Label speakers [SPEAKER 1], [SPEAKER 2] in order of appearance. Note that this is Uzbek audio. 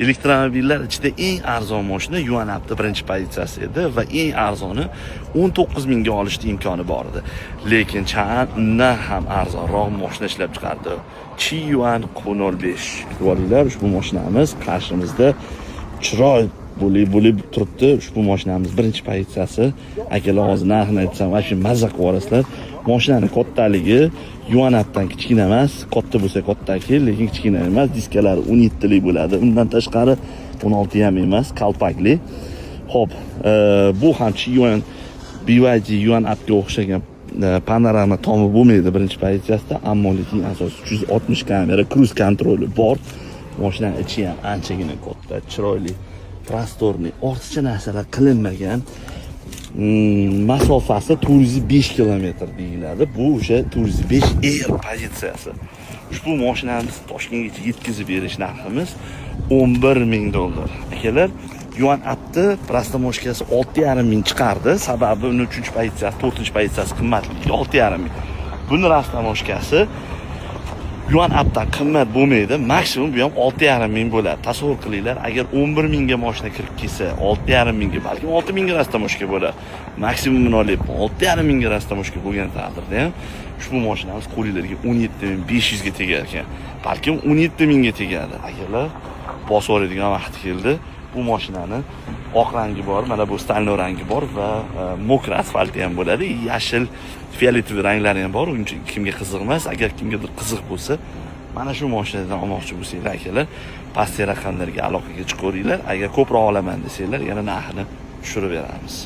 [SPEAKER 1] Elektromobillar ichida eng arzon mashina Yuanapda birinchi pozitsiyasi edi va eng arzoni 19 mingga olishda imkoni bor edi. Lekin Chang'an undan ham arzonroq mashina ishlab chiqardi. Qiyuan Q05. Ko'ringlar, ushbu mashinamiz qarshimizda chiroy bo'lib turibdi. Ushbu mashinamiz birinchi pozitsiyasi. Akalar hozir narxini aytsam, shu mazza qilib olasizlar. Mashinaning kattaligi Yuanapdan kichkina emas, katta bo'lsa kattaki, lekin kichkina emas. Diskalari 17 lik bo'ladi. Undan tashqari 16 ham emas, kalpakli. Xo'p, bu ham Qiyuan BYD Yuanapga o'xshagan panorama tomi bo'lmaydi birinchi pozitsiyasida, ammo lekin asosi 360 kamera, cruise kontroli bor. Mashinaning ichi ham anchagina katta, chiroyli, prostorniy, ortiqcha narsalar qilinmagan. Masofasi 405 kilometr deyiladi. Bu o'sha 405 Air pozitsiyasi. Ushbu mashinamiz Toshkentgacha yetkazib berish narximiz $11,000. Akalar, Yuanapda prostomoshkasi 6,5 ming chiqardi. Sababi uni 3-pozitsiyasi, 4-pozitsiyasi qimmatligi 6,5 ming. Buni prostomoshkasi Yuanapdan qimmat bo'lmaydi. Maksimum bu ham 6,5 ming bo'ladi. Tasavvur qilinglar, agar 11 mingga mashina kirib kelsa, 6,5 mingga, balki 6 mingga prostomoshka bo'ladi. Maksimumini olyapman. 6,5 mingga prostomoshka bo'lgan taqdirda ham ushbu mashinamiz qo'linglarga 17,500 ga tegar ekan. Balkim 17 mingga tegadi. Agarlar bosib oladigan vaqt keldi, bu mashinani oq rangi bor, mana bu stalnoy rangi bor va mokra asfalti ham bo'ladi. Yashil, fioletoviy ranglari ham bor. Uncha kimga qiziq emas, agar kimgadir qiziq bo'lsa, mana shu mashinadan olmoqchi bo'lsanglar, akalar, pastki raqamlarga aloqaga chiqaveringlar. Agar ko'proq olaman desanglar, yana narxini tushirib beramiz.